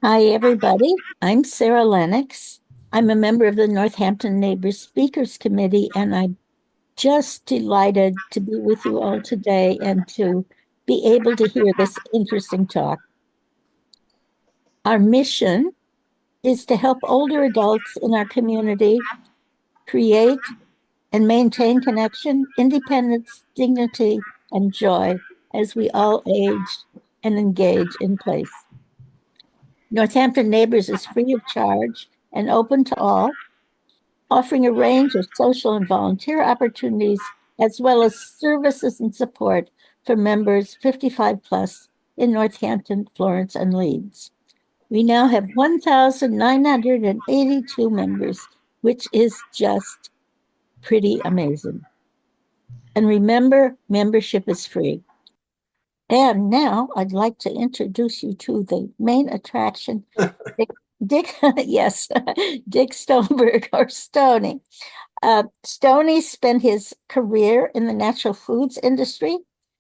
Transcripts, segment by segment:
Hi, everybody. I'm Sarah Lennox. I'm a member of the Northampton Neighbors Speakers Committee, and I'm just delighted to be with you all today and to be able to hear this interesting talk. Our mission is to help older adults in our community create and maintain connection, independence, dignity, and joy as we all age and engage in place. Northampton Neighbors is free of charge and open to all, offering a range of social and volunteer opportunities, as well as services and support for members 55 plus in Northampton, Florence, and Leeds. We now have 1,982 members, which is just pretty amazing. And remember, membership is free. And now I'd like to introduce you to the main attraction, Dick, yes, Dick Stonberg or Stony. Stoney spent his career in the natural foods industry.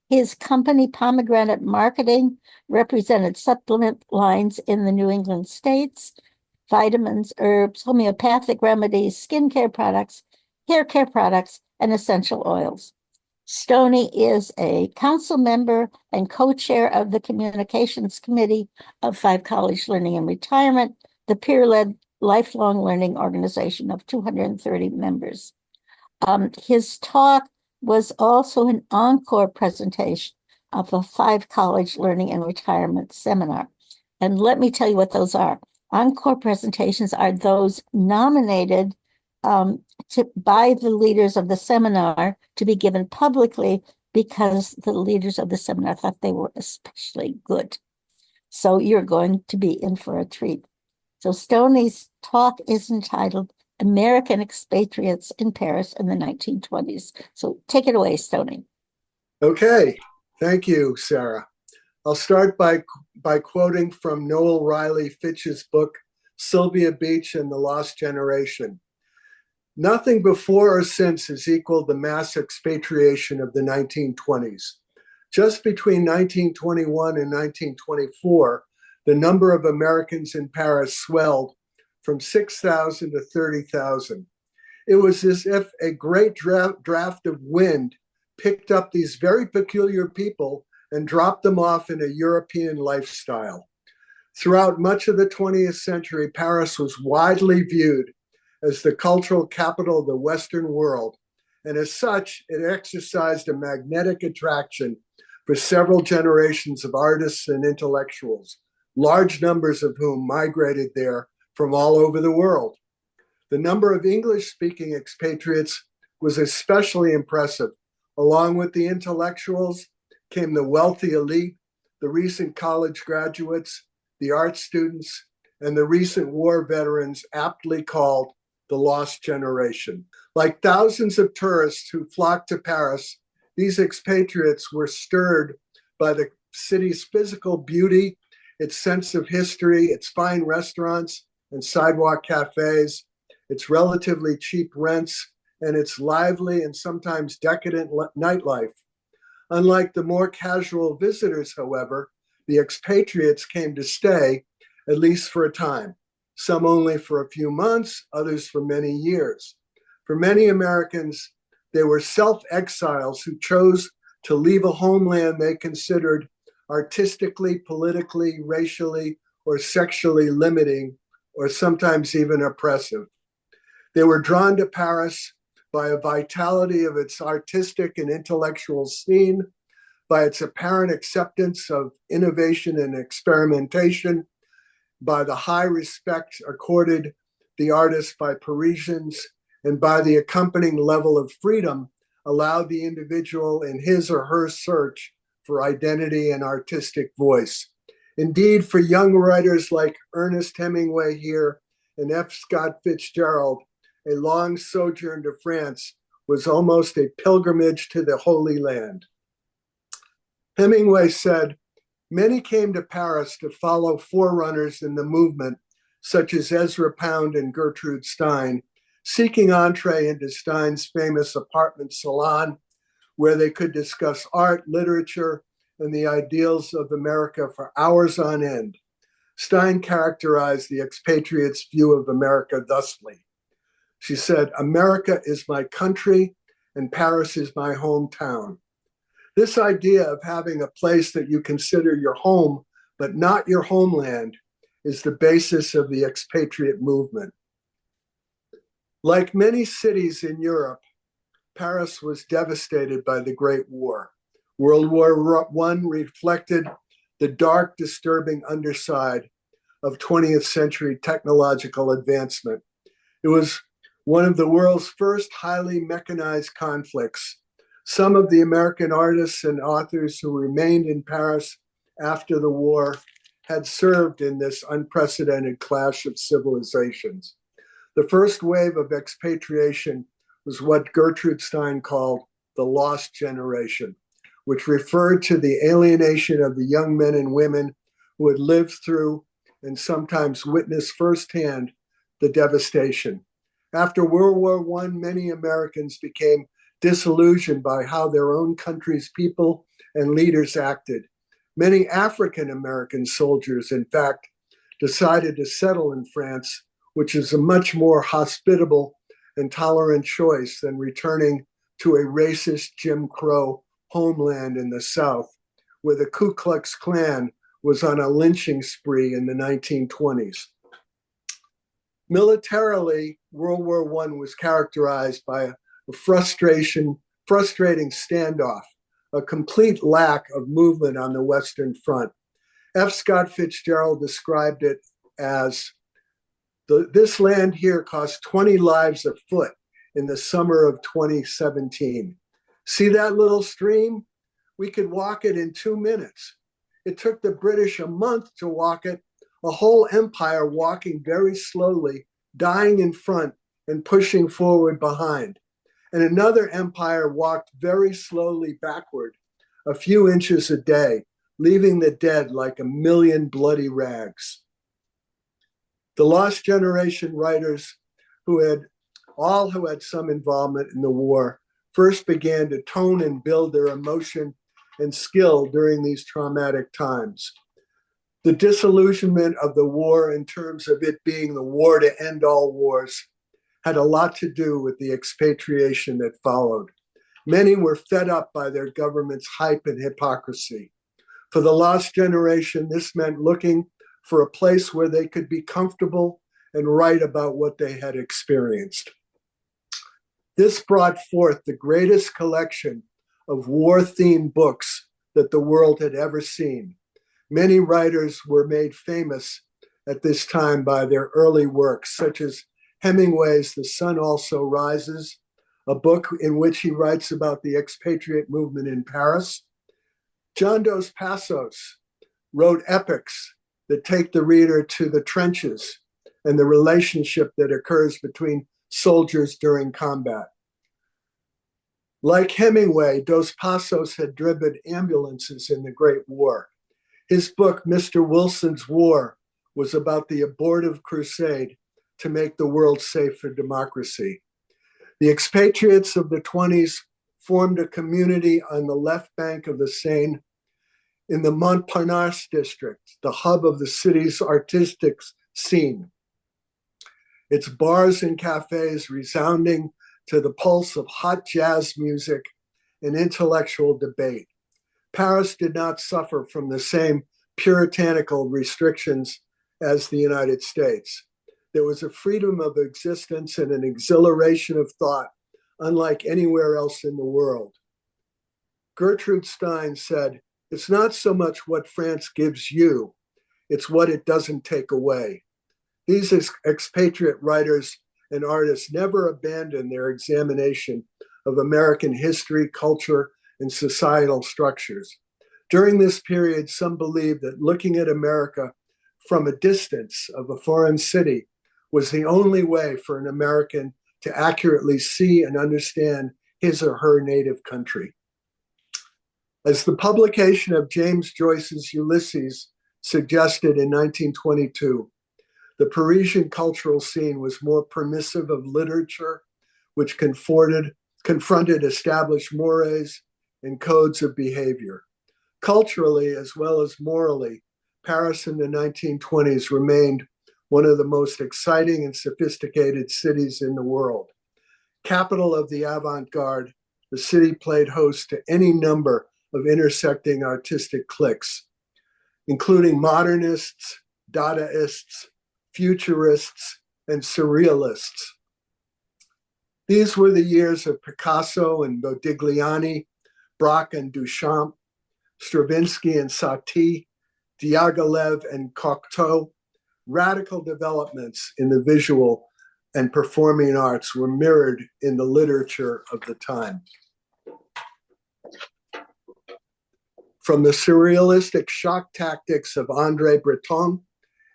His company, Pomegranate Marketing, represented supplement lines in the New England states, vitamins, herbs, homeopathic remedies, skincare products, hair care products, and essential oils. Stoney is a council member and co-chair of the Communications Committee of Five College Learning and Retirement, the peer-led lifelong learning organization of 230 members. His talk was also an encore presentation of a Five College Learning and Retirement seminar. And let me tell you what those are. Encore presentations are those nominated by the leaders of the seminar to be given publicly because the leaders of the seminar thought they were especially good. So you're going to be in for a treat. So Stoney's talk is entitled American Expatriates in Paris in the 1920s. So take it away, Stoney. Okay, thank you, Sarah. I'll start by quoting from Noel Riley Fitch's book, Sylvia Beach and the Lost Generation. Nothing before or since has equaled the mass expatriation of the 1920s. Just between 1921 and 1924, the number of Americans in Paris swelled from 6,000 to 30,000. It was as if a great draft of wind picked up these very peculiar people and dropped them off in a European lifestyle. Throughout much of the 20th century, Paris was widely viewed as the cultural capital of the Western world, and as such, it exercised a magnetic attraction for several generations of artists and intellectuals, large numbers of whom migrated there from all over the world. The number of English-speaking expatriates was especially impressive. Along with the intellectuals came the wealthy elite, the recent college graduates, the art students, and the recent war veterans aptly called the lost generation. Like thousands of tourists who flocked to Paris, these expatriates were stirred by the city's physical beauty, its sense of history, its fine restaurants and sidewalk cafes, its relatively cheap rents, and its lively and sometimes decadent nightlife. Unlike the more casual visitors, however, the expatriates came to stay, at least for a time. Some only for a few months, others for many years. For many Americans, they were self-exiles who chose to leave a homeland they considered artistically, politically, racially, or sexually limiting, or sometimes even oppressive. They were drawn to Paris by a vitality of its artistic and intellectual scene, by its apparent acceptance of innovation and experimentation, by the high respect accorded the artist by Parisians, and by the accompanying level of freedom allowed the individual in his or her search for identity and artistic voice. Indeed, for young writers like Ernest Hemingway here and F. Scott Fitzgerald, a long sojourn to France was almost a pilgrimage to the Holy Land. Hemingway said, "Many came to Paris to follow forerunners in the movement, such as Ezra Pound and Gertrude Stein, seeking entree into Stein's famous apartment salon, where they could discuss art, literature, and the ideals of America for hours on end. Stein characterized the expatriates' view of America thusly. She said, "America is my country and Paris is my hometown." This idea of having a place that you consider your home, but not your homeland, is the basis of the expatriate movement. Like many cities in Europe, Paris was devastated by the Great War. World War I reflected the dark, disturbing underside of 20th century technological advancement. It was one of the world's first highly mechanized conflicts. Some of the American artists and authors who remained in Paris after the war had served in this unprecedented clash of civilizations. The first wave of expatriation was what Gertrude Stein called the lost generation, which referred to the alienation of the young men and women who had lived through and sometimes witnessed firsthand the devastation. After World War I, many Americans became disillusioned by how their own country's people and leaders acted. Many African American soldiers, in fact, decided to settle in France, which is a much more hospitable and tolerant choice than returning to a racist Jim Crow homeland in the South, where the Ku Klux Klan was on a lynching spree in the 1920s. Militarily, World War I was characterized by a frustrating standoff, a complete lack of movement on the Western Front. F. Scott Fitzgerald described it as, "This land here cost 20 lives afoot in the summer of 2017. See that little stream? We could walk it in 2 minutes. It took the British a month to walk it, a whole empire walking very slowly, dying in front and pushing forward behind. And another empire walked very slowly backward, a few inches a day, leaving the dead like a million bloody rags." The Lost Generation writers who had some involvement in the war first began to tone and build their emotion and skill during these traumatic times. The disillusionment of the war, in terms of it being the war to end all wars, had a lot to do with the expatriation that followed. Many were fed up by their government's hype and hypocrisy. For the Lost Generation, this meant looking for a place where they could be comfortable and write about what they had experienced. This brought forth the greatest collection of war-themed books that the world had ever seen. Many writers were made famous at this time by their early works, such as Hemingway's The Sun Also Rises, a book in which he writes about the expatriate movement in Paris. John Dos Passos wrote epics that take the reader to the trenches and the relationship that occurs between soldiers during combat. Like Hemingway, Dos Passos had driven ambulances in the Great War. His book, Mr. Wilson's War, was about the abortive crusade to make the world safe for democracy. The expatriates of the 20s formed a community on the left bank of the Seine in the Montparnasse district, the hub of the city's artistic scene. Its bars and cafes resounding to the pulse of hot jazz music and intellectual debate. Paris did not suffer from the same puritanical restrictions as the United States. There was a freedom of existence and an exhilaration of thought unlike anywhere else in the world. Gertrude Stein said, "It's not so much what France gives you, it's what it doesn't take away." These expatriate writers and artists never abandoned their examination of American history, culture, and societal structures. During this period, some believed that looking at America from a distance of a foreign city was the only way for an American to accurately see and understand his or her native country. As the publication of James Joyce's Ulysses suggested in 1922, the Parisian cultural scene was more permissive of literature, which confronted established mores and codes of behavior. Culturally, as well as morally, Paris in the 1920s remained one of the most exciting and sophisticated cities in the world. Capital of the avant-garde, the city played host to any number of intersecting artistic cliques, including modernists, Dadaists, futurists, and surrealists. These were the years of Picasso and Modigliani, Braque and Duchamp, Stravinsky and Satie, Diaghilev and Cocteau. Radical developments in the visual and performing arts were mirrored in the literature of the time. From the surrealistic shock tactics of André Breton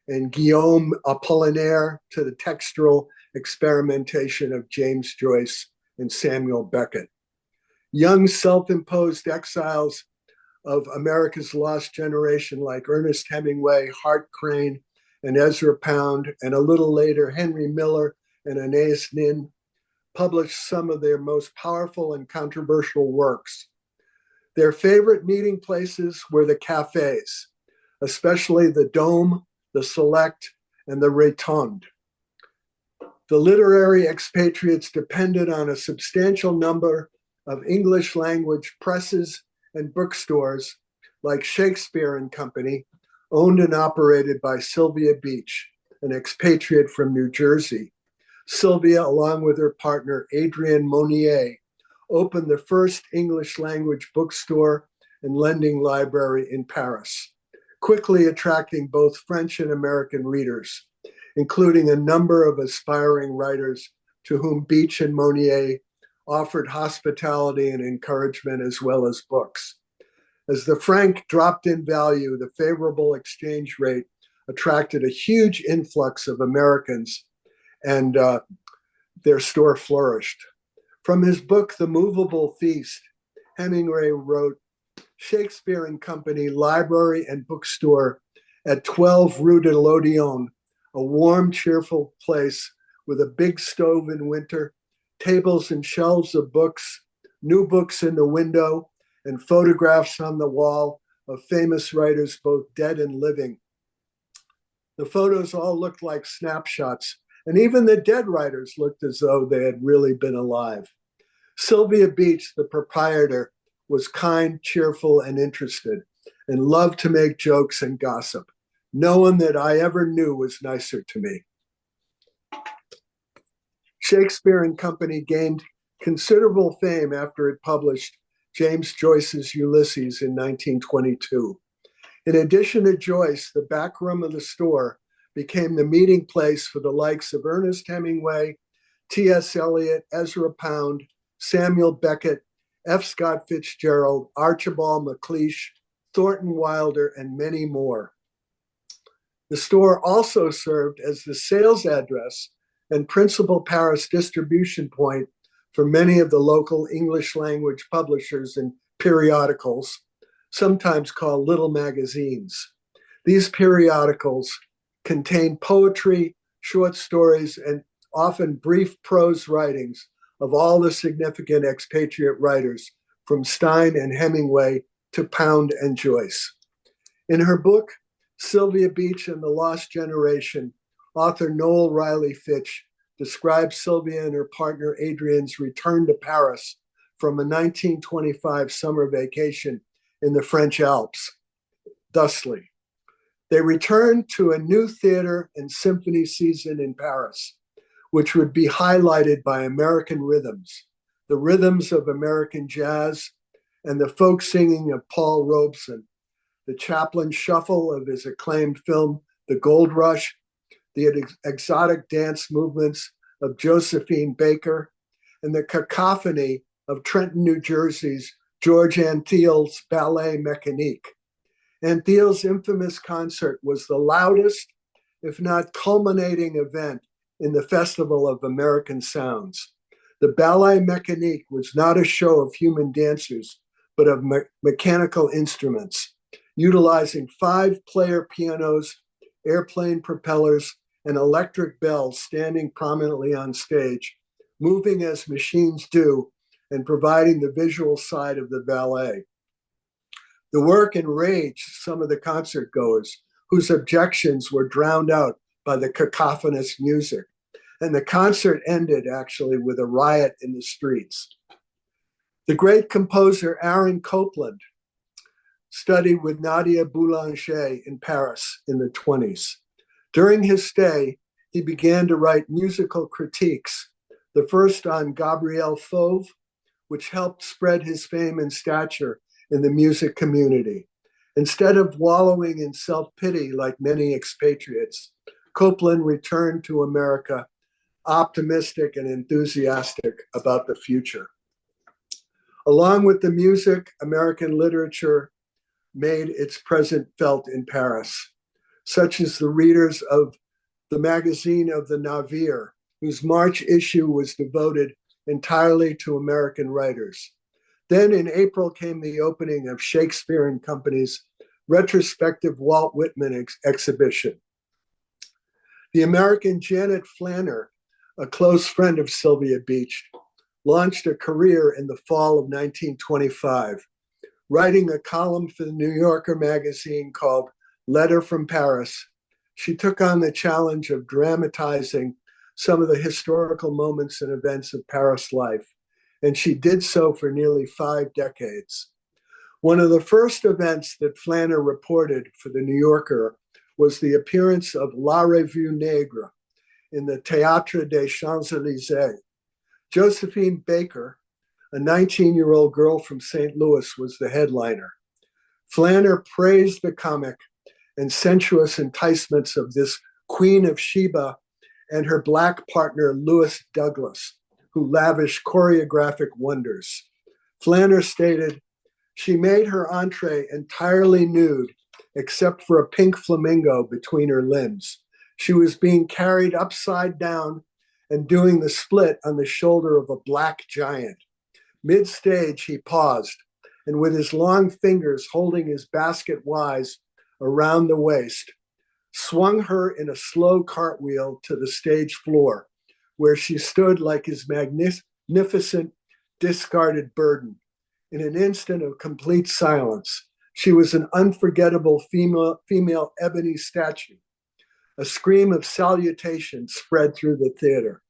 and Guillaume Apollinaire to the textural experimentation of James Joyce and Samuel Beckett. Young self-imposed exiles of America's lost generation like Ernest Hemingway, Hart Crane, and Ezra Pound, and a little later Henry Miller and Anais Nin, published some of their most powerful and controversial works. Their favorite meeting places were the cafes, especially the Dome, the Select, and the Rotonde. The literary expatriates depended on a substantial number of English language presses and bookstores like Shakespeare and Company, owned and operated by Sylvia Beach, an expatriate from New Jersey. Sylvia, along with her partner Adrienne Monnier, opened the first English language bookstore and lending library in Paris, quickly attracting both French and American readers, including a number of aspiring writers to whom Beach and Monnier offered hospitality and encouragement as well as books. As the franc dropped in value, the favorable exchange rate attracted a huge influx of Americans, and their store flourished. From his book, The Movable Feast, Hemingway wrote, Shakespeare and Company library and bookstore at 12 Rue de l'Odéon, a warm, cheerful place with a big stove in winter, tables and shelves of books, new books in the window, and photographs on the wall of famous writers, both dead and living. The photos all looked like snapshots, and even the dead writers looked as though they had really been alive. Sylvia Beach, the proprietor, was kind, cheerful, and interested, and loved to make jokes and gossip. No one that I ever knew was nicer to me. Shakespeare and Company gained considerable fame after it published James Joyce's Ulysses in 1922. In addition to Joyce, the back room of the store became the meeting place for the likes of Ernest Hemingway, T.S. Eliot, Ezra Pound, Samuel Beckett, F. Scott Fitzgerald, Archibald MacLeish, Thornton Wilder, and many more. The store also served as the sales address and principal Paris distribution point for many of the local English language publishers and periodicals, sometimes called little magazines. These periodicals contained poetry, short stories, and often brief prose writings of all the significant expatriate writers, from Stein and Hemingway to Pound and Joyce. In her book, Sylvia Beach and the Lost Generation, author Noel Riley Fitch describes Sylvia and her partner Adrienne's return to Paris from a 1925 summer vacation in the French Alps, thusly. They returned to a new theater and symphony season in Paris, which would be highlighted by American rhythms, the rhythms of American jazz, and the folk singing of Paul Robeson, the Chaplin shuffle of his acclaimed film, The Gold Rush, the exotic dance movements of Josephine Baker, and the cacophony of Trenton, New Jersey's George Antheil's Ballet Mécanique. Antheil's infamous concert was the loudest, if not culminating event in the Festival of American Sounds. The Ballet Mécanique was not a show of human dancers, but of mechanical instruments, utilizing 5-player pianos, airplane propellers, and electric bells standing prominently on stage, moving as machines do, and providing the visual side of the ballet. The work enraged some of the concert goers, whose objections were drowned out by the cacophonous music. And the concert ended actually with a riot in the streets. The great composer Aaron Copland studied with Nadia Boulanger in Paris in the 20s. During his stay, he began to write musical critiques, the first on Gabriel Fauré, which helped spread his fame and stature in the music community. Instead of wallowing in self-pity like many expatriates, Copland returned to America optimistic and enthusiastic about the future. Along with the music, American literature made its presence felt in Paris, such as the readers of the magazine of the Navire, whose March issue was devoted entirely to American writers. Then in April came the opening of Shakespeare and Company's retrospective Walt Whitman exhibition. The American Janet Flanner, a close friend of Sylvia Beach, launched a career in the fall of 1925, writing a column for the New Yorker magazine called Letter from Paris. She took on the challenge of dramatizing some of the historical moments and events of Paris life, and she did so for nearly 5 decades. One of the first events that Flanner reported for the New Yorker was the appearance of La Revue Negre in the Théâtre des Champs-Élysées. Josephine Baker, a 19-year-old girl from St. Louis, was the headliner. Flanner praised the comic and sensuous enticements of this Queen of Sheba and her Black partner, Louis Douglas, who lavished choreographic wonders. Flanner stated, "She made her entree entirely nude, except for a pink flamingo between her limbs. She was being carried upside down and doing the split on the shoulder of a black giant. Mid-stage, he paused, and with his long fingers holding his basket wise around the waist, swung her in a slow cartwheel to the stage floor, where she stood like his magnificent discarded burden. In an instant of complete silence, she was an unforgettable female ebony statue. A scream of salutation spread through the theater.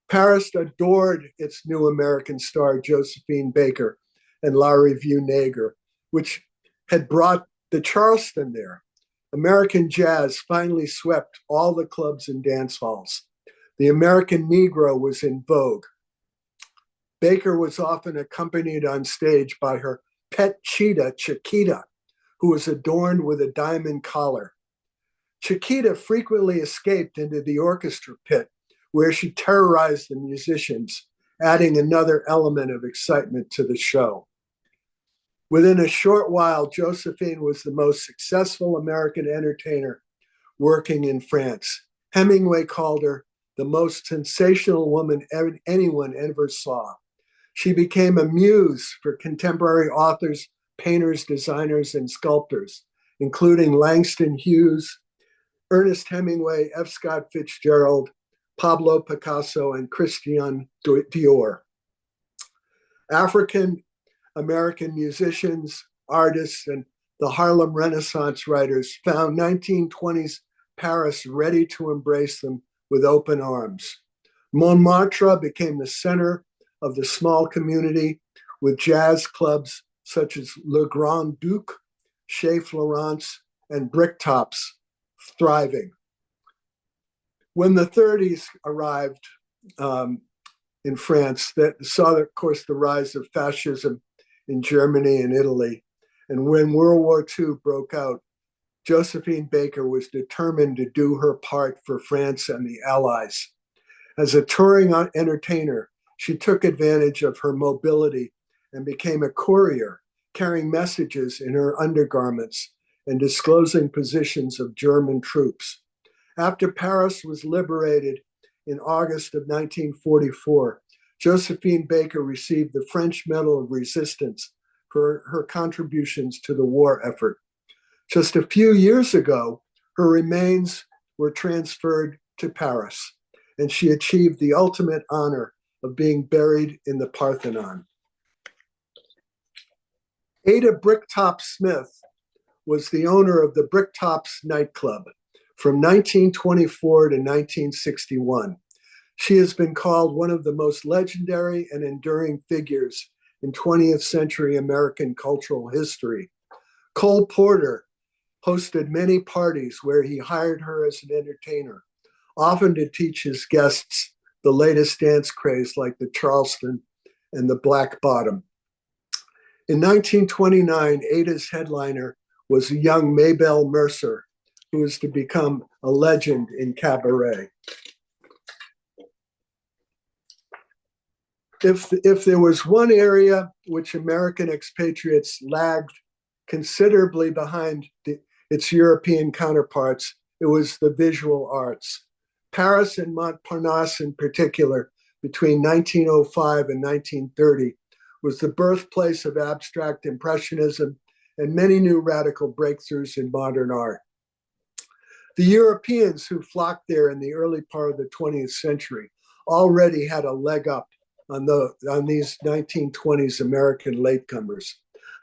Paris adored its new American star, Josephine Baker, and La Revue Negre, which had brought the Charleston there. American jazz finally swept all the clubs and dance halls. The American Negro was in vogue. Baker was often accompanied on stage by her pet cheetah, Chiquita, who was adorned with a diamond collar. Chiquita frequently escaped into the orchestra pit, where she terrorized the musicians, adding another element of excitement to the show. Within a short while, Josephine was the most successful American entertainer working in France. Hemingway called her the most sensational woman anyone ever saw. She became a muse for contemporary authors, painters, designers, and sculptors, including Langston Hughes, Ernest Hemingway, F. Scott Fitzgerald, Pablo Picasso, and Christian Dior. African American musicians, artists, and the Harlem Renaissance writers found 1920s Paris ready to embrace them with open arms. Montmartre became the center of the small community, with jazz clubs such as Le Grand Duc, Chez Florence, and Bricktops thriving. When the 30s arrived in France, that saw, of course, the rise of fascism in Germany and Italy. And when World War II broke out, Josephine Baker was determined to do her part for France and the Allies. As a touring entertainer, she took advantage of her mobility and became a courier, carrying messages in her undergarments and disclosing positions of German troops. After Paris was liberated in August of 1944, Josephine Baker received the French Medal of Resistance for her contributions to the war effort. Just a few years ago, her remains were transferred to Paris, and she achieved the ultimate honor of being buried in the Parthenon. Ada Bricktop Smith was the owner of the Bricktops nightclub from 1924 to 1961. She has been called one of the most legendary and enduring figures in 20th century American cultural history. Cole Porter hosted many parties where he hired her as an entertainer, often to teach his guests the latest dance craze like the Charleston and the Black Bottom. In 1929, Ada's headliner was a young Maybelle Mercer, who was to become a legend in cabaret. If there was one area which American expatriates lagged considerably behind its European counterparts, it was the visual arts. Paris and Montparnasse in particular, between 1905 and 1930, was the birthplace of abstract impressionism and many new radical breakthroughs in modern art. The Europeans who flocked there in the early part of the 20th century already had a leg up on these 1920s American latecomers.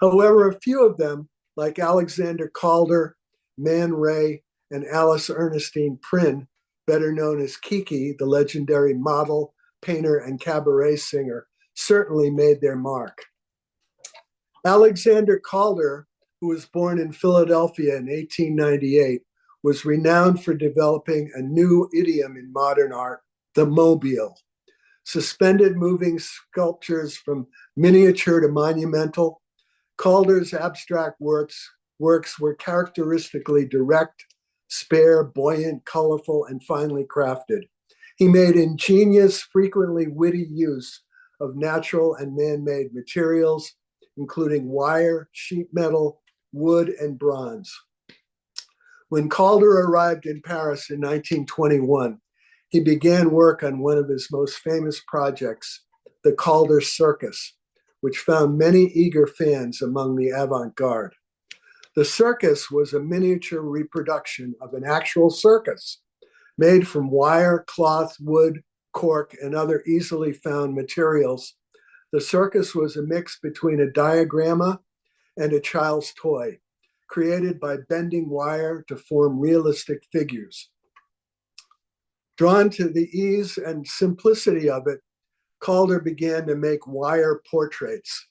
However, a few of them, like Alexander Calder, Man Ray, and Alice Ernestine Prynne, better known as Kiki, the legendary model, painter, and cabaret singer, certainly made their mark. Alexander Calder, who was born in Philadelphia in 1898, was renowned for developing a new idiom in modern art, the mobile. Suspended moving sculptures from miniature to monumental, Calder's abstract works were characteristically direct, spare, buoyant, colorful, and finely crafted. He made ingenious, frequently witty use of natural and man-made materials, including wire, sheet metal, wood, and bronze. When Calder arrived in Paris in 1921, he began work on one of his most famous projects, the Calder Circus, which found many eager fans among the avant-garde. The circus was a miniature reproduction of an actual circus made from wire, cloth, wood, cork, and other easily found materials. The circus was a mix between a diagramma and a child's toy, created by bending wire to form realistic figures. Drawn to the ease and simplicity of it, Calder began to make wire portraits,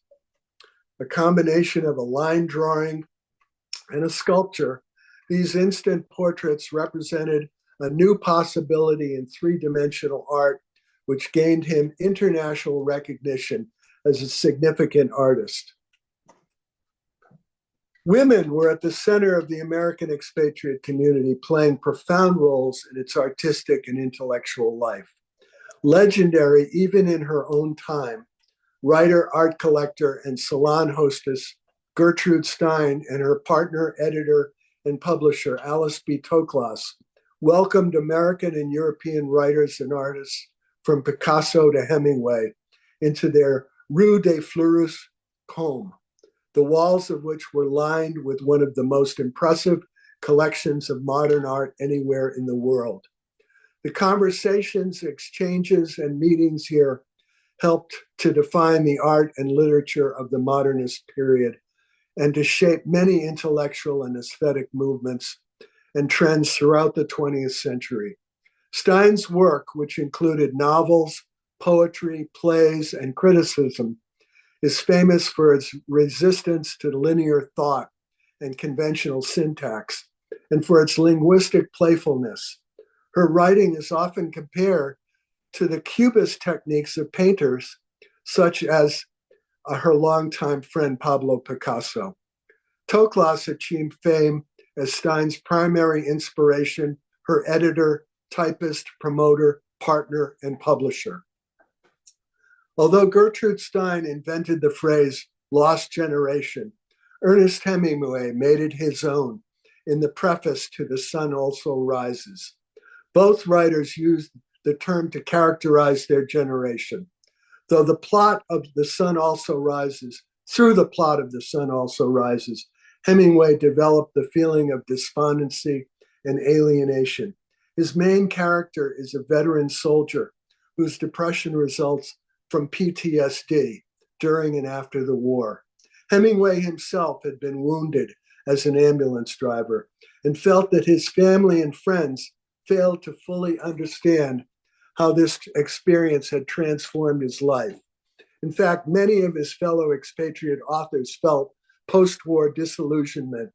a combination of a line drawing and a sculpture. These instant portraits represented a new possibility in three-dimensional art, which gained him international recognition as a significant artist. Women were at the center of the American expatriate community, playing profound roles in its artistic and intellectual life. Legendary even in her own time, writer, art collector, and salon hostess Gertrude Stein and her partner, editor, and publisher Alice B. Toklas welcomed American and European writers and artists from Picasso to Hemingway into their Rue des Fleurs home, the walls of which were lined with one of the most impressive collections of modern art anywhere in the world. The conversations, exchanges, and meetings here helped to define the art and literature of the modernist period and to shape many intellectual and aesthetic movements and trends throughout the 20th century. Stein's work, which included novels, poetry, plays, and criticism, is famous for its resistance to linear thought and conventional syntax, and for its linguistic playfulness. Her writing is often compared to the Cubist techniques of painters, such as her longtime friend Pablo Picasso. Toklas achieved fame as Stein's primary inspiration, her editor, typist, promoter, partner, and publisher. Although Gertrude Stein invented the phrase lost generation, Ernest Hemingway made it his own in the preface to The Sun Also Rises. Both writers used the term to characterize their generation. Through the plot of The Sun Also Rises, Hemingway developed the feeling of despondency and alienation. His main character is a veteran soldier whose depression results from PTSD during and after the war. Hemingway himself had been wounded as an ambulance driver and felt that his family and friends failed to fully understand how this experience had transformed his life. In fact, many of his fellow expatriate authors felt post-war disillusionment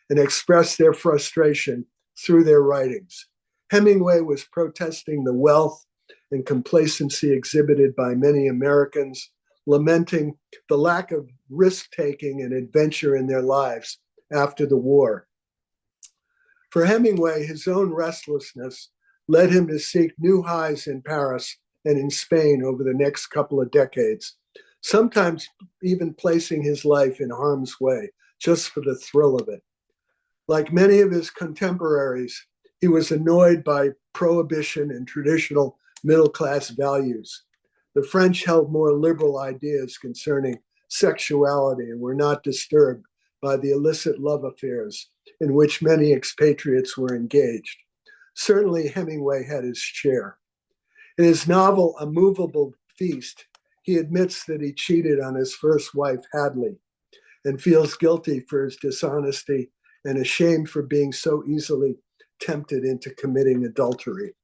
and expressed their frustration through their writings. Hemingway was protesting the wealth and complacency exhibited by many Americans, lamenting the lack of risk-taking and adventure in their lives after the war. For Hemingway, his own restlessness led him to seek new highs in Paris and in Spain over the next couple of decades, sometimes even placing his life in harm's way just for the thrill of it. Like many of his contemporaries, he was annoyed by prohibition and traditional middle-class values. The French held more liberal ideas concerning sexuality and were not disturbed by the illicit love affairs in which many expatriates were engaged. Certainly, Hemingway had his share. In his novel, A Movable Feast, he admits that he cheated on his first wife, Hadley, and feels guilty for his dishonesty and ashamed for being so easily tempted into committing adultery.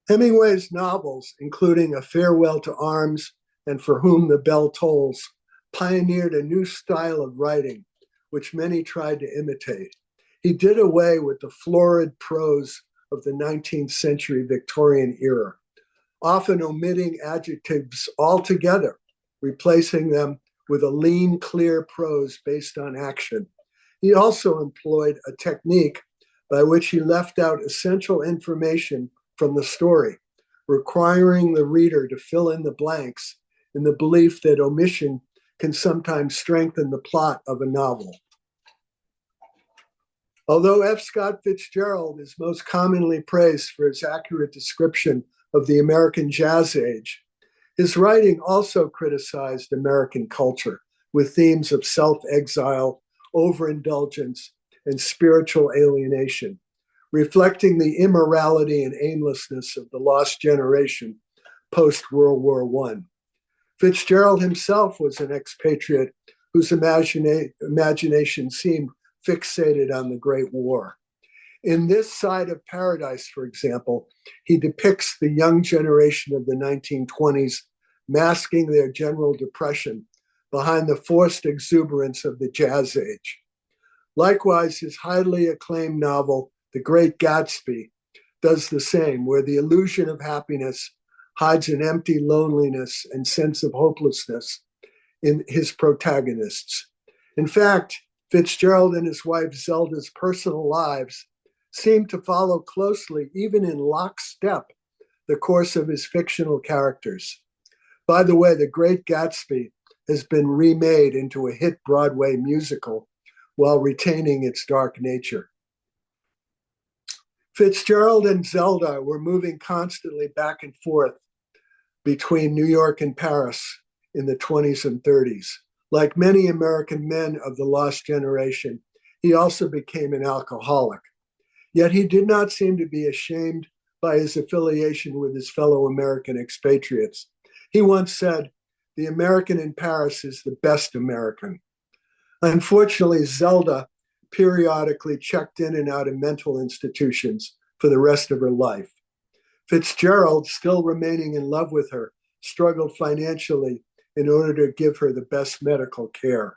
Hemingway's novels, including A Farewell to Arms and For Whom the Bell Tolls, pioneered a new style of writing, which many tried to imitate. He did away with the florid prose of the 19th century Victorian era, often omitting adjectives altogether, replacing them with a lean, clear prose based on action. He also employed a technique by which he left out essential information from the story, requiring the reader to fill in the blanks in the belief that omission can sometimes strengthen the plot of a novel. Although F. Scott Fitzgerald is most commonly praised for his accurate description of the American jazz age, his writing also criticized American culture with themes of self-exile, overindulgence, and spiritual alienation, reflecting the immorality and aimlessness of the lost generation post-World War I. Fitzgerald himself was an expatriate whose imagination seemed fixated on the Great War. In This Side of Paradise, for example, he depicts the young generation of the 1920s masking their general depression behind the forced exuberance of the jazz age. Likewise, his highly acclaimed novel, The Great Gatsby, does the same, where the illusion of happiness hides an empty loneliness and sense of hopelessness in his protagonists. In fact, Fitzgerald and his wife Zelda's personal lives seem to follow closely, even in lockstep, the course of his fictional characters. By the way, The Great Gatsby has been remade into a hit Broadway musical while retaining its dark nature. Fitzgerald and Zelda were moving constantly back and forth between New York and Paris in the 20s and 30s. Like many American men of the lost generation, he also became an alcoholic. Yet he did not seem to be ashamed by his affiliation with his fellow American expatriates. He once said, "The American in Paris is the best American." Unfortunately, Zelda periodically checked in and out of mental institutions for the rest of her life. Fitzgerald, still remaining in love with her, struggled financially in order to give her the best medical care.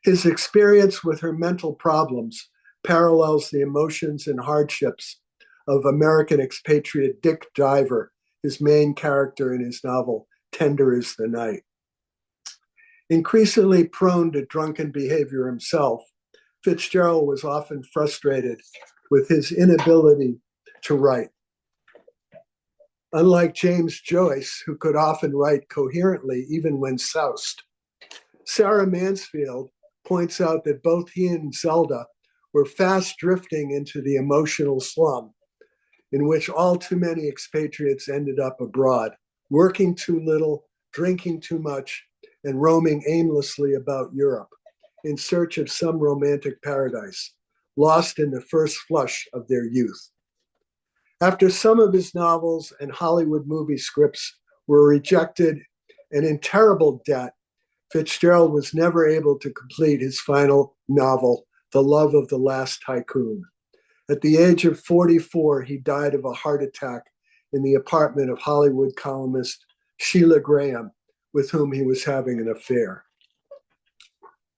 His experience with her mental problems parallels the emotions and hardships of American expatriate Dick Diver, his main character in his novel, Tender is the Night. Increasingly prone to drunken behavior himself, Fitzgerald was often frustrated with his inability to write. Unlike James Joyce, who could often write coherently even when soused, Sarah Mansfield points out that both he and Zelda were fast drifting into the emotional slum in which all too many expatriates ended up abroad, working too little, drinking too much, and roaming aimlessly about Europe in search of some romantic paradise, lost in the first flush of their youth. After some of his novels and Hollywood movie scripts were rejected and in terrible debt, Fitzgerald was never able to complete his final novel, The Love of the Last Tycoon. At the age of 44, he died of a heart attack in the apartment of Hollywood columnist Sheila Graham, with whom he was having an affair.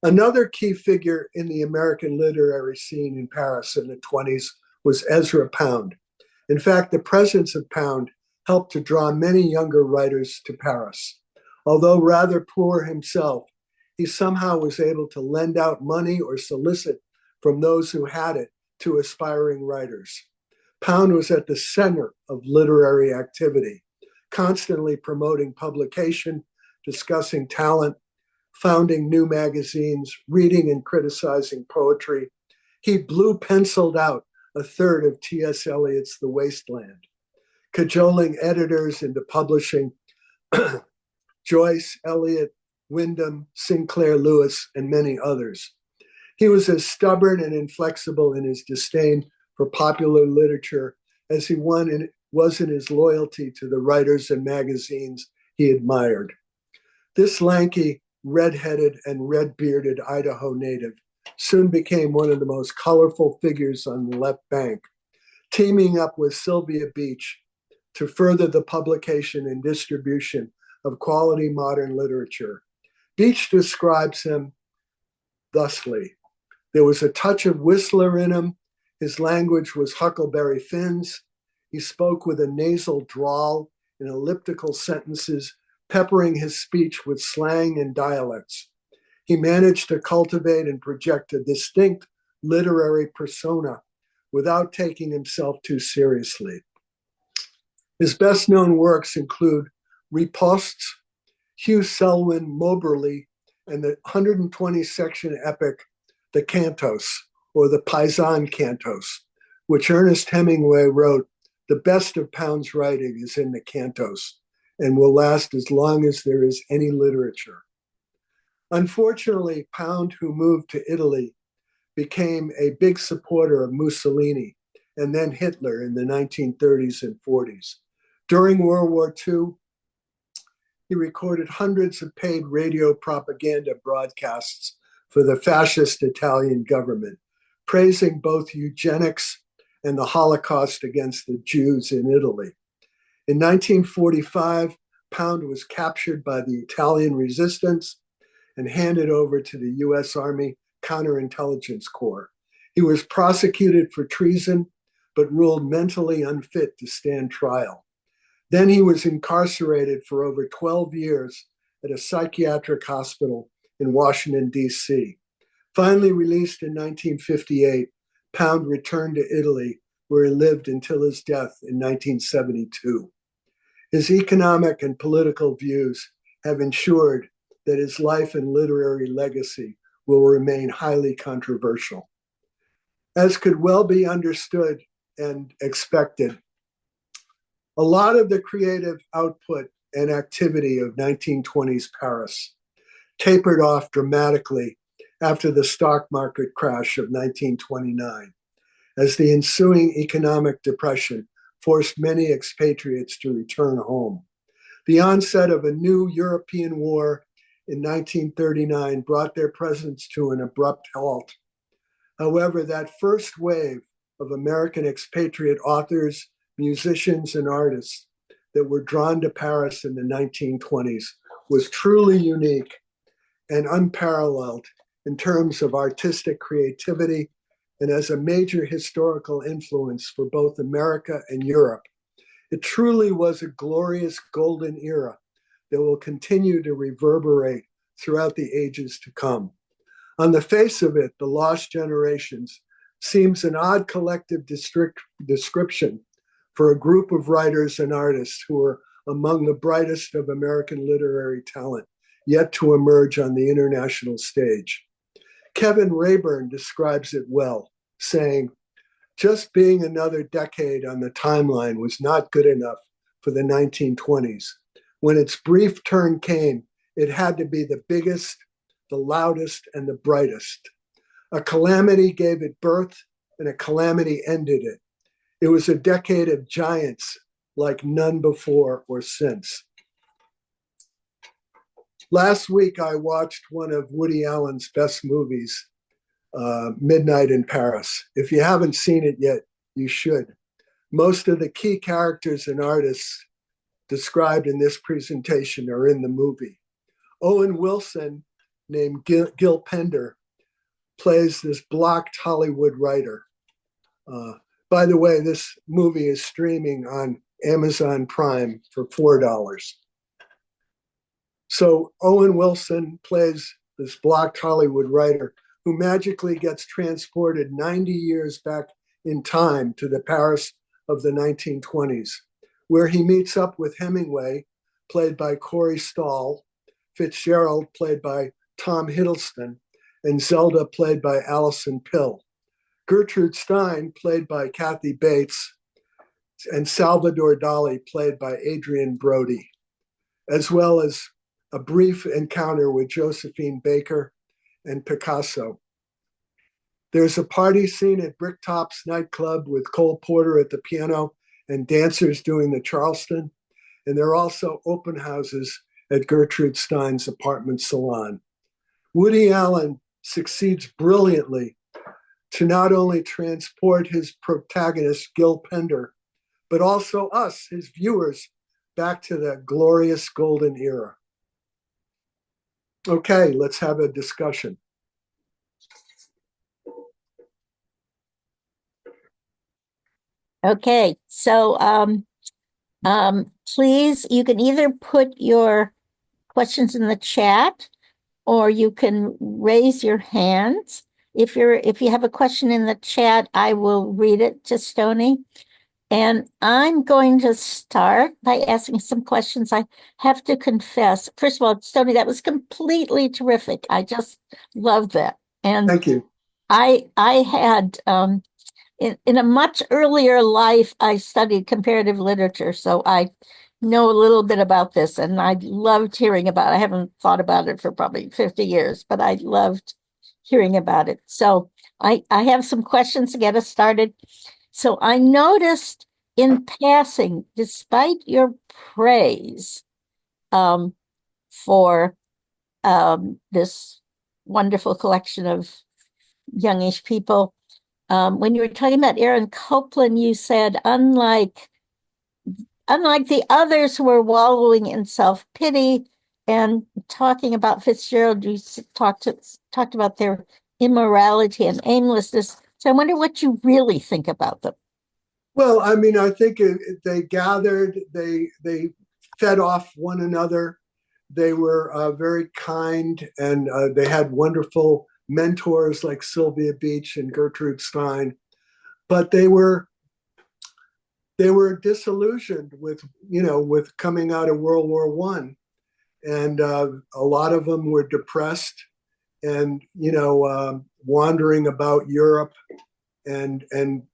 Another key figure in the American literary scene in Paris in the 20s was Ezra Pound. In fact, the presence of Pound helped to draw many younger writers to Paris. Although rather poor himself, he somehow was able to lend out money or solicit from those who had it to aspiring writers. Pound was at the center of literary activity, constantly promoting publication, discussing talent, founding new magazines, reading and criticizing poetry. He blue penciled out a third of T.S. Eliot's The Waste Land, cajoling editors into publishing Joyce, Eliot, Wyndham, Sinclair Lewis, and many others. He was as stubborn and inflexible in his disdain for popular literature as he was in his loyalty to the writers and magazines he admired. This lanky, red-headed, and red-bearded Idaho native soon became one of the most colorful figures on the left bank, teaming up with Sylvia Beach to further the publication and distribution of quality modern literature. Beach describes him thusly: there was a touch of Whistler in him. His language was Huckleberry Finn's. He spoke with a nasal drawl in elliptical sentences, peppering his speech with slang and dialects. He managed to cultivate and project a distinct literary persona without taking himself too seriously. His best-known works include Ripostes, Hugh Selwyn Moberly, and the 120-section epic, The Cantos, or the Paysan Cantos, which Ernest Hemingway wrote, "The best of Pound's writing is in the cantos and will last as long as there is any literature." Unfortunately, Pound, who moved to Italy, became a big supporter of Mussolini and then Hitler in the 1930s and 40s. During World War II, he recorded hundreds of paid radio propaganda broadcasts for the fascist Italian government, praising both eugenics and the Holocaust against the Jews in Italy. In 1945, Pound was captured by the Italian resistance and handed over to the US Army Counterintelligence Corps. He was prosecuted for treason, but ruled mentally unfit to stand trial. Then he was incarcerated for over 12 years at a psychiatric hospital in Washington, D.C. Finally released in 1958, Pound returned to Italy, where he lived until his death in 1972. His economic and political views have ensured that his life and literary legacy will remain highly controversial. As could well be understood and expected, a lot of the creative output and activity of 1920s Paris tapered off dramatically after the stock market crash of 1929, as the ensuing economic depression forced many expatriates to return home. The onset of a new European war in 1939 brought their presence to an abrupt halt. However, that first wave of American expatriate authors, musicians, and artists that were drawn to Paris in the 1920s was truly unique and unparalleled in terms of artistic creativity and as a major historical influence for both America and Europe. It truly was a glorious golden era that will continue to reverberate throughout the ages to come. On the face of it, The Lost Generations seems an odd collective description for a group of writers and artists who are among the brightest of American literary talent yet to emerge on the international stage. Kevin Rayburn describes it well, saying, "Just being another decade on the timeline was not good enough for the 1920s. When its brief turn came, it had to be the biggest, the loudest, and the brightest. A calamity gave it birth, and a calamity ended it. It was a decade of giants like none before or since." Last week, I watched one of Woody Allen's best movies, Midnight in Paris. If you haven't seen it yet, you should. Most of the key characters and artists described in this presentation are in the movie. Owen Wilson, named Gil Pender, plays this blocked Hollywood writer. By the way, this movie is streaming on Amazon Prime for $4. So Owen Wilson plays this blocked Hollywood writer who magically gets transported 90 years back in time to the Paris of the 1920s, where he meets up with Hemingway, played by Corey Stoll, Fitzgerald, played by Tom Hiddleston, and Zelda, played by Alison Pill. Gertrude Stein, played by Kathy Bates, and Salvador Dali, played by Adrian Brody, as well as a brief encounter with Josephine Baker and Picasso. There's a party scene at Bricktop's nightclub with Cole Porter at the piano and dancers doing the Charleston. And there are also open houses at Gertrude Stein's apartment salon. Woody Allen succeeds brilliantly to not only transport his protagonist, Gil Pender, but also us, his viewers, back to the glorious golden era. Okay, let's have a discussion. Okay, so please, you can either put your questions in the chat or you can raise your hands. If you have a question in the chat, I will read it to Stony. And I'm going to start by asking some questions. I have to confess, first of all, Stony, that was completely terrific. I just love that. And thank you. I had in a much earlier life, I studied comparative literature, so I know a little bit about this, and I loved hearing about it. I haven't thought about it for probably 50 years, but I loved hearing about it. So I have some questions to get us started. So I noticed in passing, despite your praise for this wonderful collection of youngish people, when you were talking about Aaron Copland, you said, unlike the others who were wallowing in self-pity and talking about Fitzgerald, you talked about their immorality and aimlessness. So I wonder what you really think about them. Well, I mean, I think they gathered, they fed off one another. They were very kind, and they had wonderful mentors like Sylvia Beach and Gertrude Stein. But they were disillusioned with coming out of World War I, and a lot of them were depressed and wandering about Europe and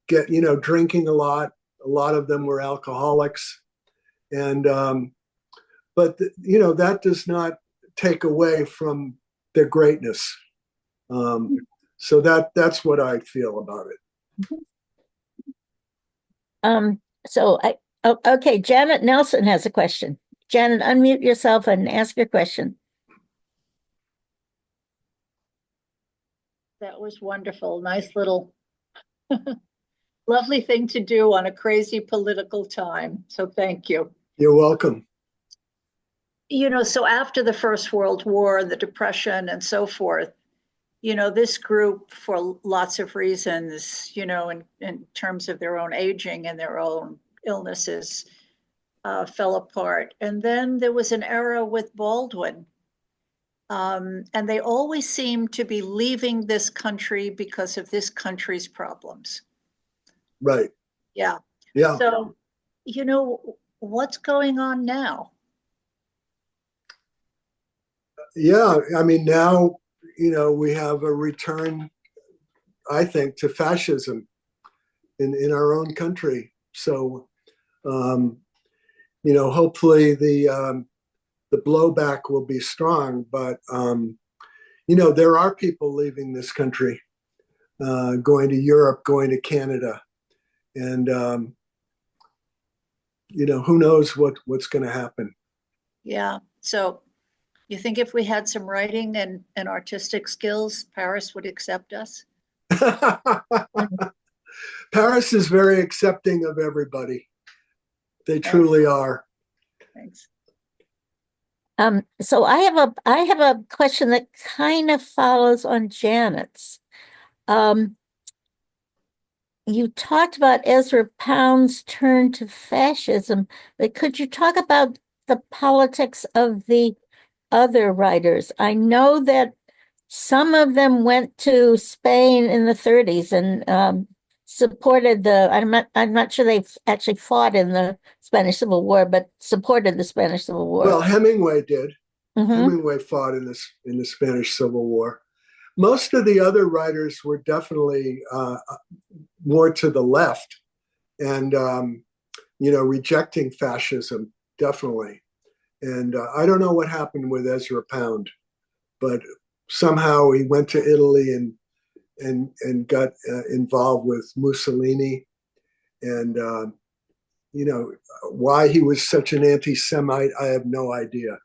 get drinking a lot. A lot of them were alcoholics, and but that does not take away from their greatness. So that's what I feel about it. Okay, Janet Nelson has a question. Janet, unmute yourself and ask your question. That was wonderful. Nice little lovely thing to do on a crazy political time. So thank you. You're welcome. So after the First World War, the Depression and so forth, this group, for lots of reasons, in terms of their own aging and their own illnesses, fell apart. And then there was an era with Baldwin. And they always seem to be leaving this country because of this country's problems. Right. Yeah. Yeah. So, what's going on now? Yeah. I mean, now, we have a return, I think, to fascism in our own country. So, hopefully the blowback will be strong, but there are people leaving this country, going to Europe, going to Canada, and who knows what's going to happen. Yeah. So You think if we had some writing and artistic skills, Paris would accept us? Paris is very accepting of everybody. They truly are. Thanks. So I have a question that kind of follows on Janet's. You talked about Ezra Pound's turn to fascism, but could you talk about the politics of the other writers? I know that some of them went to Spain in the 30s and supported I'm not sure they actually fought in the Spanish Civil War, but supported the Spanish Civil War. Well, Hemingway did. Mm-hmm. Hemingway fought in the Spanish Civil War. Most of the other writers were definitely more to the left and, rejecting fascism, definitely. And I don't know what happened with Ezra Pound, but somehow he went to Italy and got involved with Mussolini. And, why he was such an anti-Semite, I have no idea.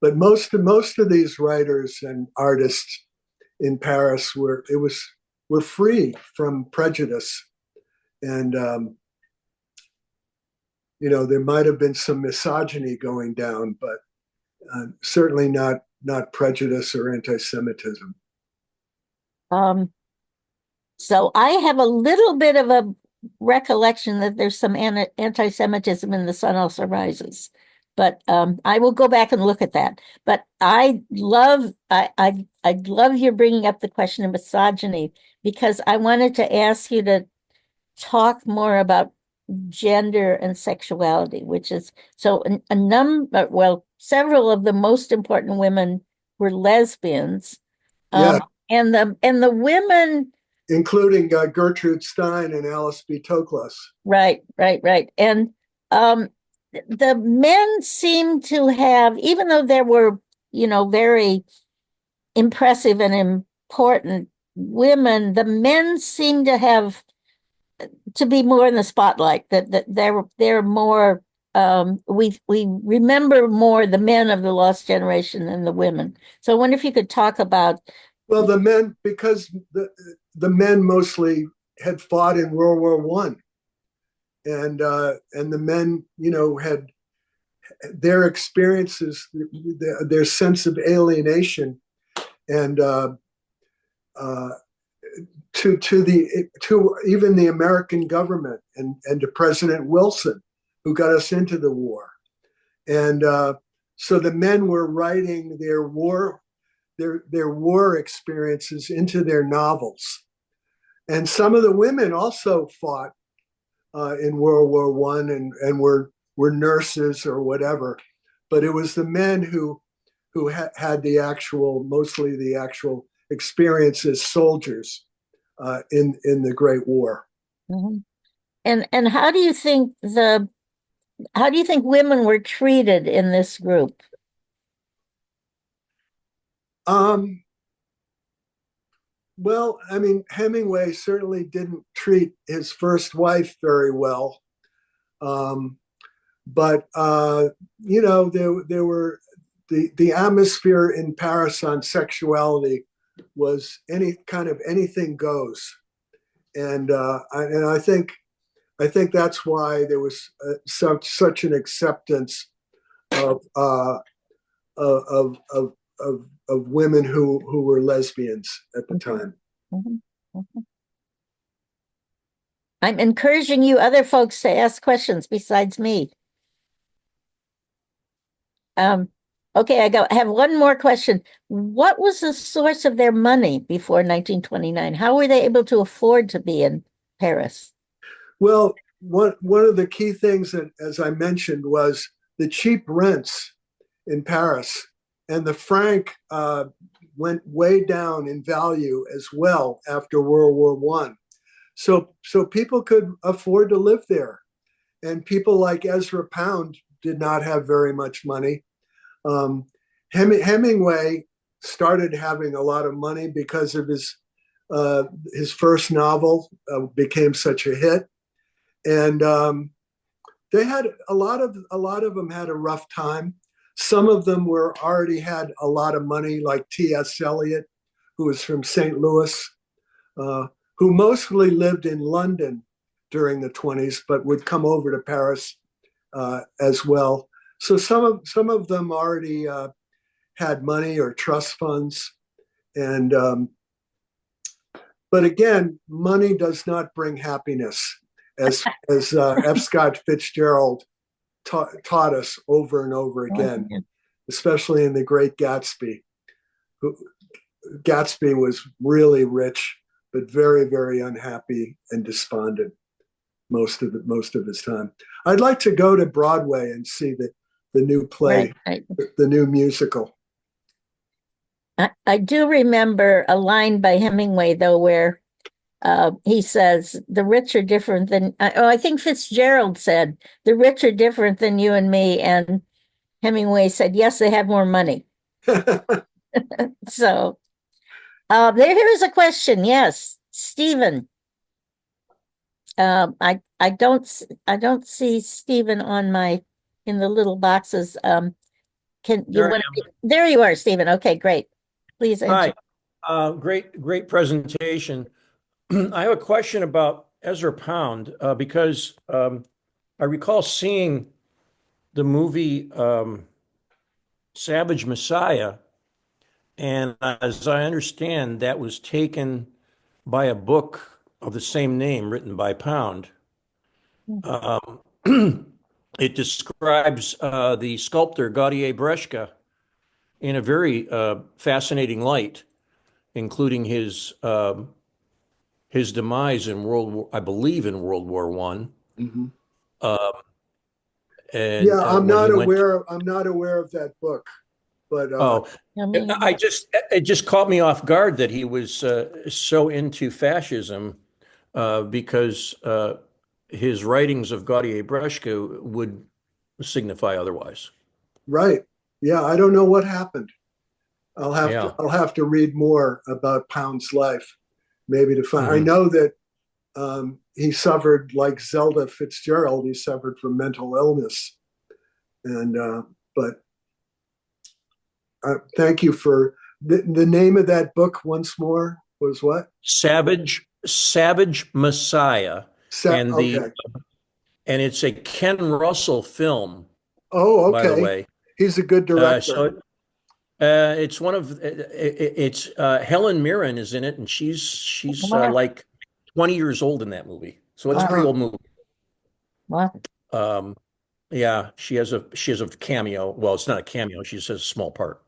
But most of these writers and artists in Paris were free from prejudice, and there might have been some misogyny going down, but certainly not prejudice or anti-Semitism. So I have a little bit of a recollection that there's some anti-Semitism in The Sun Also Rises, but I will go back and look at that. But I love your bringing up the question of misogyny, because I wanted to ask you to talk more about gender and sexuality, which is so several of the most important women were lesbians. Yeah. And the women, including Gertrude Stein and Alice B. Toklas. Right. And the men seem to have, even though there were, very impressive and important women, the men seem to have to be more in the spotlight. That they're more. We remember more the men of the lost generation than the women. So I wonder if you could talk about. Well, the men, because the men mostly had fought in World War I, and the men, had their experiences, their sense of alienation, and to even the American government and to President Wilson, who got us into the war, and so the men were writing their war experiences into their novels. And some of the women also fought in World War I and were nurses or whatever. But it was the men who had mostly the actual experience as soldiers in the Great War. Mm-hmm. And how do you think women were treated in this group? Well, I mean, Hemingway certainly didn't treat his first wife very well. But there were the atmosphere in Paris on sexuality was anything goes, and I think that's why there was such an acceptance of women who were lesbians at the time. Mm-hmm. Mm-hmm. I'm encouraging you other folks to ask questions besides me. Okay, I have one more question. What was the source of their money before 1929? How were they able to afford to be in Paris? Well, one of the key things that, as I mentioned, was the cheap rents in Paris, and the franc went way down in value as well after World War I. So people could afford to live there, and people like Ezra Pound did not have very much money. Hemingway started having a lot of money because of his first novel became such a hit, and they had a lot of them had a rough time. Some of them were already had a lot of money, like T.S. Eliot, who was from St. Louis, who mostly lived in London during the 20s, but would come over to Paris as well. So some of them already had money or trust funds, and but again, money does not bring happiness, as F. Scott Fitzgerald taught us over and over again, especially in The Great Gatsby. Gatsby was really rich, but very, very unhappy and despondent most of his time. I'd like to go to Broadway and see the new play, right. The new musical. I do remember a line by Hemingway, though, where he says, the rich are different than, I think Fitzgerald said, the rich are different than you and me. And Hemingway said, yes, they have more money. So here is a question. Yes, Stephen. I don't see Stephen in the little boxes. There you are, Stephen. Okay, great. Please answer. Hi. Great presentation. I have a question about Ezra Pound because I recall seeing the movie Savage Messiah, and as I understand, that was taken by a book of the same name written by Pound. It describes the sculptor Gaudier Breshka in a very fascinating light, including his demise in I believe in World War I. Mm-hmm. And I'm not aware of that book, but it just caught me off guard that he was so into fascism because his writings of Gaudier Breshka would signify otherwise. Right. Yeah, I don't know what happened. I'll have to read more about Pound's life, maybe to find. I know that he suffered, like Zelda Fitzgerald, he suffered from mental illness, and but thank you for the name of that book once more was what? Savage Messiah, and it's a Ken Russell film. Oh, okay. By the way, he's a good director. It's one of it's Helen Mirren is in it, and she's like 20 years old in that movie, so it's a pretty old movie. Wow. Yeah, she has a cameo. Well, it's not a cameo; she just has a small part.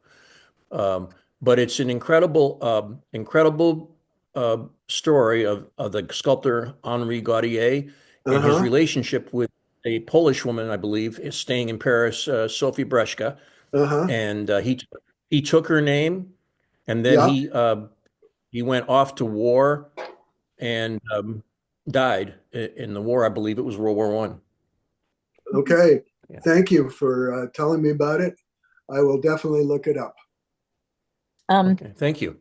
But it's an incredible story of the sculptor Henri Gaudier and his relationship with a Polish woman, I believe, is staying in Paris, Sophie Breshka, and he took her name, and then he went off to war and died in the war. I believe it was World War I. Okay, thank you for telling me about it. I will definitely look it up. Okay, thank you.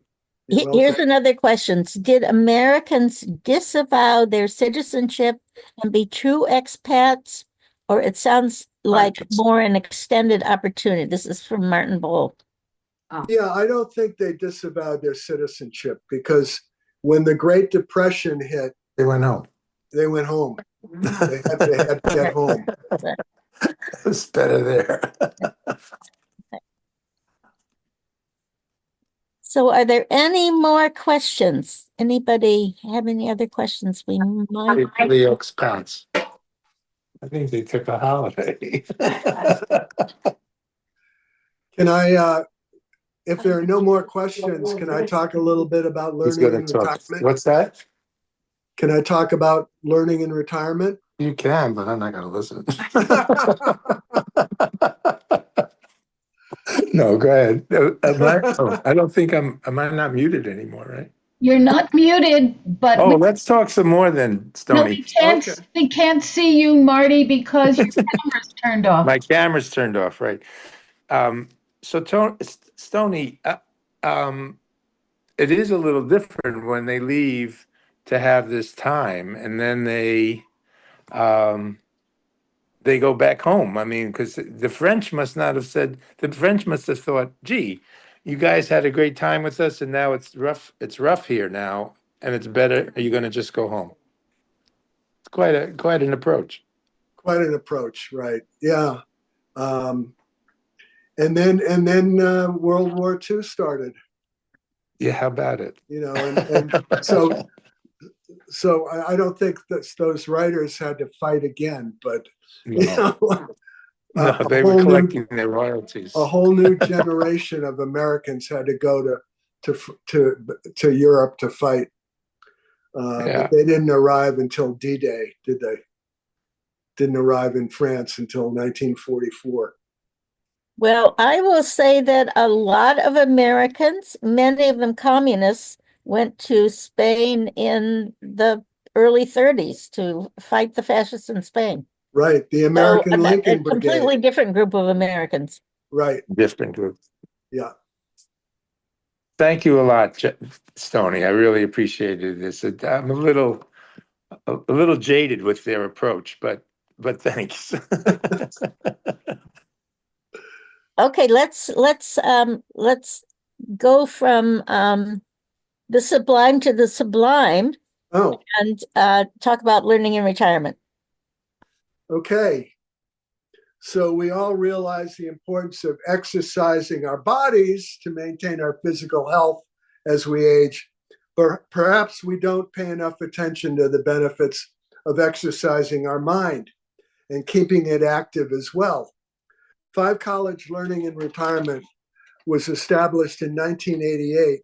Here's another question. Did Americans disavow their citizenship and be true expats, or it sounds like more an extended opportunity? This is from Martin Bolt. Yeah, I don't think they disavowed their citizenship because when the Great Depression hit, they went home. They went home. They had to get home. It's better there. So are there any more questions? Anybody have any other questions? We might. The expats. I think they took a holiday. Can I, if there are no more questions, can I talk a little bit about learning and retirement? What's that? Can I talk about learning and retirement? You can, but I'm not going to listen. No, go ahead. I don't think am I not muted anymore, right? You're not muted, but let's talk some more then, Stoney. No, we can't see you, Marty, because your camera's turned off. My camera's turned off, right. So Stoney, it is a little different when they leave to have this time, and then they they go back home. I mean, because the French must not have said, the French must have thought, gee, you guys had a great time with us and now it's rough here now and it's better. Are you going to just go home? It's quite an approach. Quite an approach, right? Yeah. And then World War II started. Yeah, how about it? You know, and so I don't think that those writers had to fight again, but No. you know, No, they were collecting their royalties. A whole new generation of Americans had to go to Europe to fight. But they didn't arrive until D-Day, did they? Didn't arrive in France until 1944. Well, I will say that a lot of Americans, many of them communists, went to Spain in the early 30s to fight the fascists in Spain. Right, the American Lincoln Brigade. A completely different group of Americans. Right. Different group. Yeah. Thank you a lot, Stoney. I really appreciated this. I'm a little jaded with their approach, but thanks. Okay, let's go from the sublime to the sublime. Oh. And talk about learning in retirement. Okay. So we all realize the importance of exercising our bodies to maintain our physical health as we age, but perhaps we don't pay enough attention to the benefits of exercising our mind and keeping it active as well. Five College Learning in Retirement was established in 1988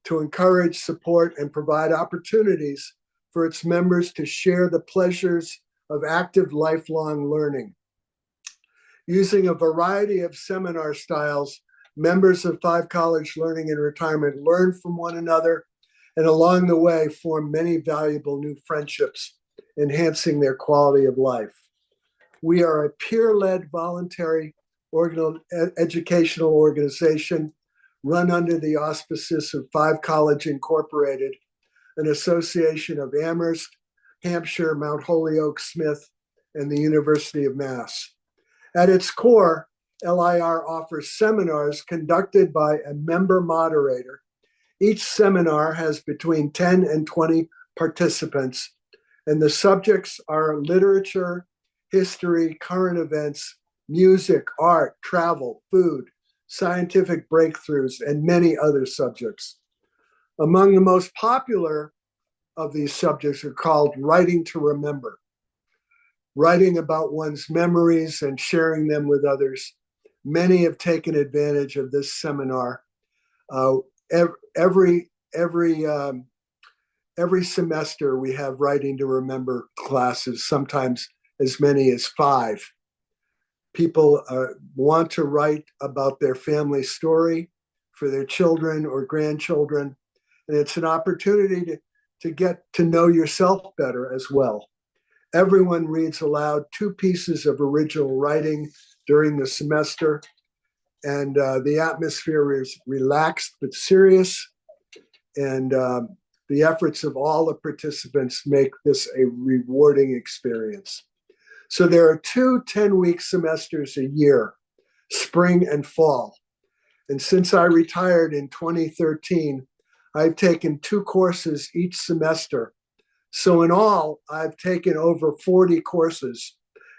to encourage, support, and provide opportunities for its members to share the pleasures of active lifelong learning. Using a variety of seminar styles, members of Five College Learning in Retirement learn from one another and along the way form many valuable new friendships, enhancing their quality of life. We are a peer-led voluntary educational organization run under the auspices of Five College Incorporated, an association of Amherst, Hampshire, Mount Holyoke, Smith, and the University of Mass. At its core, LIR offers seminars conducted by a member moderator. Each seminar has between 10 and 20 participants, and the subjects are literature, history, current events, music, art, travel, food, scientific breakthroughs, and many other subjects. Among the most popular of these subjects are called writing to remember, writing about one's memories and sharing them with others. Many have taken advantage of this seminar. Every semester we have writing to remember classes, sometimes as many as 5. People want to write about their family story for their children or grandchildren. And it's an opportunity to get to know yourself better as well. Everyone reads aloud 2 pieces of original writing during the semester. And the atmosphere is relaxed but serious. And the efforts of all the participants make this a rewarding experience. So there are 2 10-week semesters a year, spring and fall. And since I retired in 2013, I've taken 2 courses each semester. So in all, I've taken over 40 courses,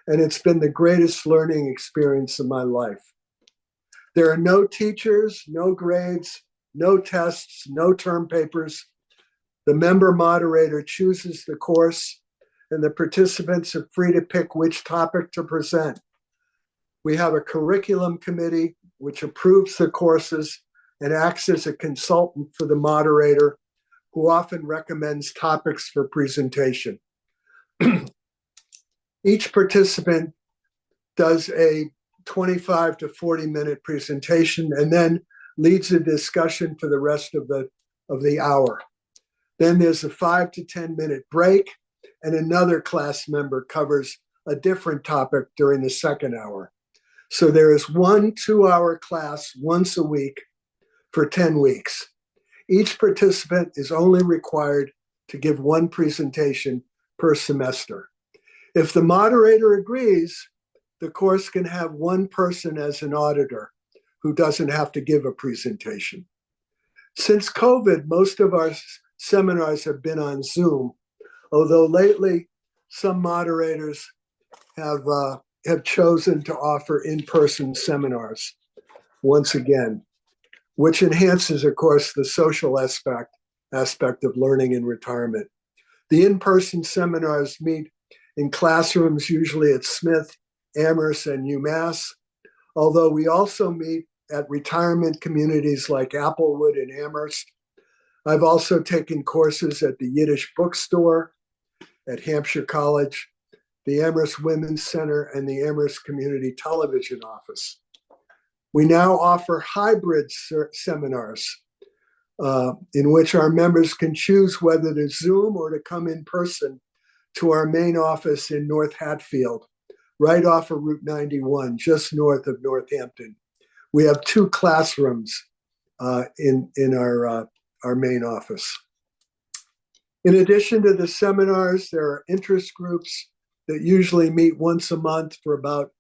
and it's been the greatest learning experience of my life. There are no teachers, no grades, no tests, no term papers. The member moderator chooses the course, and the participants are free to pick which topic to present. We have a curriculum committee which approves the courses and acts as a consultant for the moderator, who often recommends topics for presentation. Each participant does a 25 to 40-minute presentation and then leads a discussion for the rest of the hour. Then there's a 5 to 10-minute break, and another class member covers a different topic during the second hour. So there is 1 2-hour class once a week for 10 weeks. Each participant is only required to give 1 presentation per semester. If the moderator agrees, the course can have one person as an auditor who doesn't have to give a presentation. Since COVID, most of our seminars have been on Zoom, although lately some moderators have chosen to offer in-person seminars once again, which enhances, of course, the social aspect of learning in retirement. The in-person seminars meet in classrooms, usually at Smith, Amherst, and UMass, although we also meet at retirement communities like Applewood and Amherst. I've also taken courses at the Yiddish Bookstore, at Hampshire College, the Amherst Women's Center, and the Amherst Community Television Office. We now offer hybrid seminars in which our members can choose whether to Zoom or to come in person to our main office in North Hatfield, right off of Route 91, just north of Northampton. We have 2 classrooms in our main office. In addition to the seminars, there are interest groups that usually meet once a month for about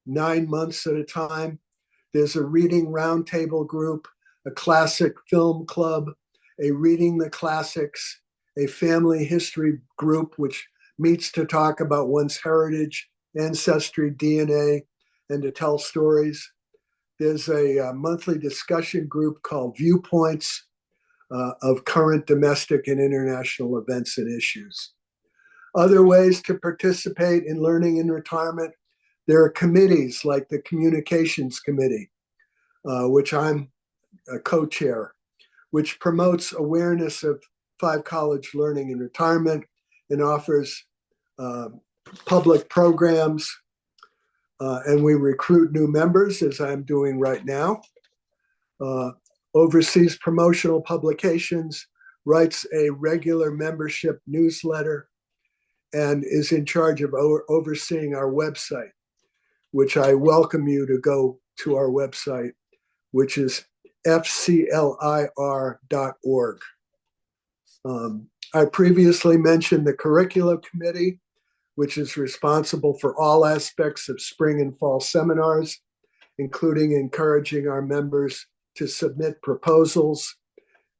9 months at a time. There's a reading roundtable group, a classic film club, a reading the classics, a family history group, which meets to talk about one's heritage, ancestry, DNA, and to tell stories. There's a monthly discussion group called Viewpoints of current domestic and international events and issues. Other ways to participate in learning in retirement, there are committees like the Communications Committee, which I'm a co-chair, which promotes awareness of 5 college learning in retirement and offers public programs, and we recruit new members, as I'm doing right now. Oversees promotional publications, writes a regular membership newsletter, and is in charge of overseeing our website, which I welcome you to go to our website, which is fclir.org. I previously mentioned the Curriculum Committee, which is responsible for all aspects of spring and fall seminars, including encouraging our members to submit proposals,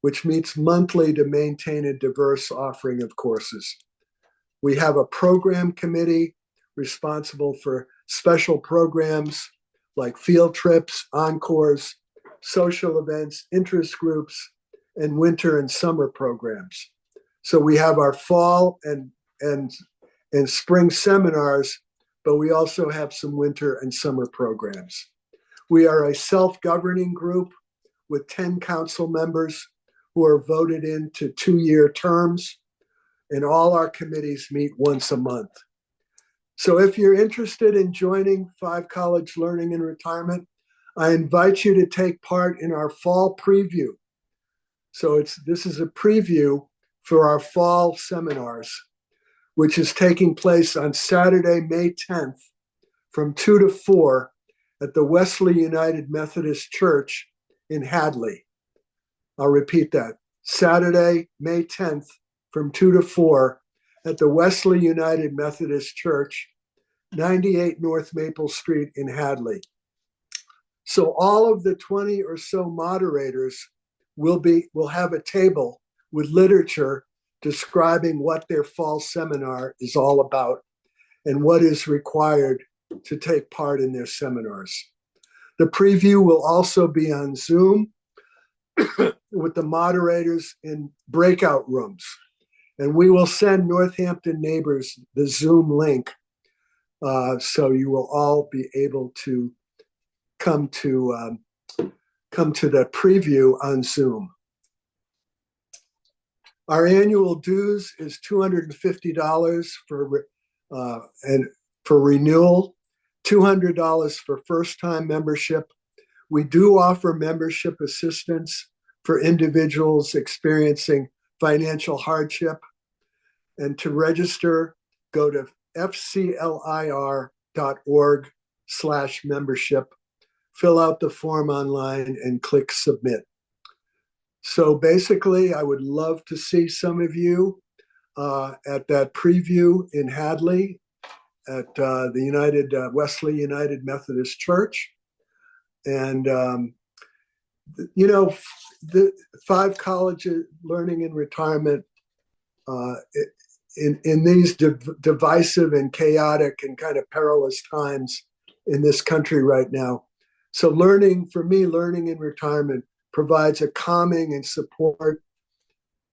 which meets monthly to maintain a diverse offering of courses. We have a program committee responsible for special programs like field trips, encores, social events, interest groups, and winter and summer programs. So we have our fall and spring seminars, but we also have some winter and summer programs. We are a self-governing group with 10 council members who are voted into 2-year terms, and all our committees meet once a month. So if you're interested in joining 5 College Learning in Retirement, I invite you to take part in our fall preview. So this is a preview for our fall seminars, which is taking place on Saturday, May 10th from 2 to 4 at the Wesley United Methodist Church in Hadley. I'll repeat that. Saturday, May 10th from 2 to 4 at the Wesley United Methodist Church, 98 North Maple Street in Hadley. So all of the 20 or so moderators will have a table with literature describing what their fall seminar is all about and what is required to take part in their seminars. The preview will also be on Zoom with the moderators in breakout rooms. And we will send Northampton neighbors the Zoom link so you will all be able to come to the preview on Zoom. Our annual dues is $250 for renewal, $200 for first-time membership. We do offer membership assistance for individuals experiencing financial hardship. And to register, go to fclir.org/membership, fill out the form online, and click submit. So basically, I would love to see some of you at that preview in Hadley. at the Wesley United Methodist Church. And, the 5 colleges learning in retirement in these divisive and chaotic and kind of perilous times in this country right now. So for me, learning in retirement provides a calming and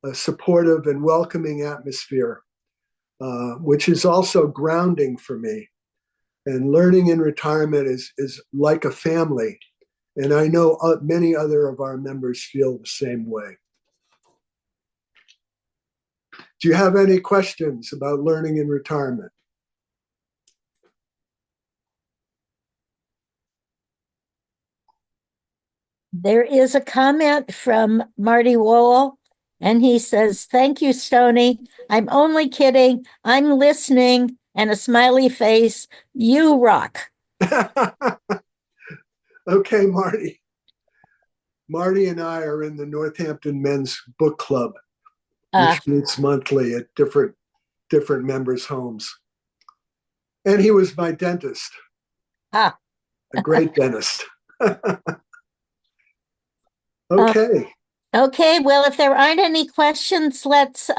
a supportive and welcoming atmosphere, which is also grounding for me. And learning in retirement is like a family. And I know many other of our members feel the same way. Do you have any questions about learning in retirement? There is a comment from Marty Wall, and he says, "Thank you, Stony. I'm only kidding. I'm listening," and a smiley face. You rock. Okay, Marty. Marty and I are in the Northampton Men's Book Club, which meets monthly at different members' homes. And he was my dentist. A great dentist. Okay. Okay, well, if there aren't any questions, let's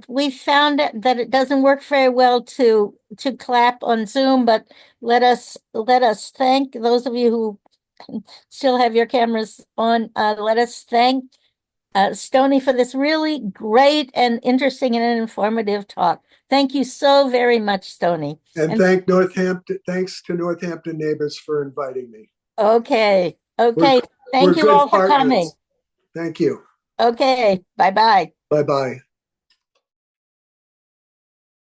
we found that it doesn't work very well to clap on Zoom, but let us thank those of you who still have your cameras on. Let us thank Stony for this really great and interesting and informative talk. Thank you so very much, Stony. And thanks to Northampton Neighbors for inviting me. Okay. Thank you all for coming. Thank you. Okay. Bye-bye. Bye-bye.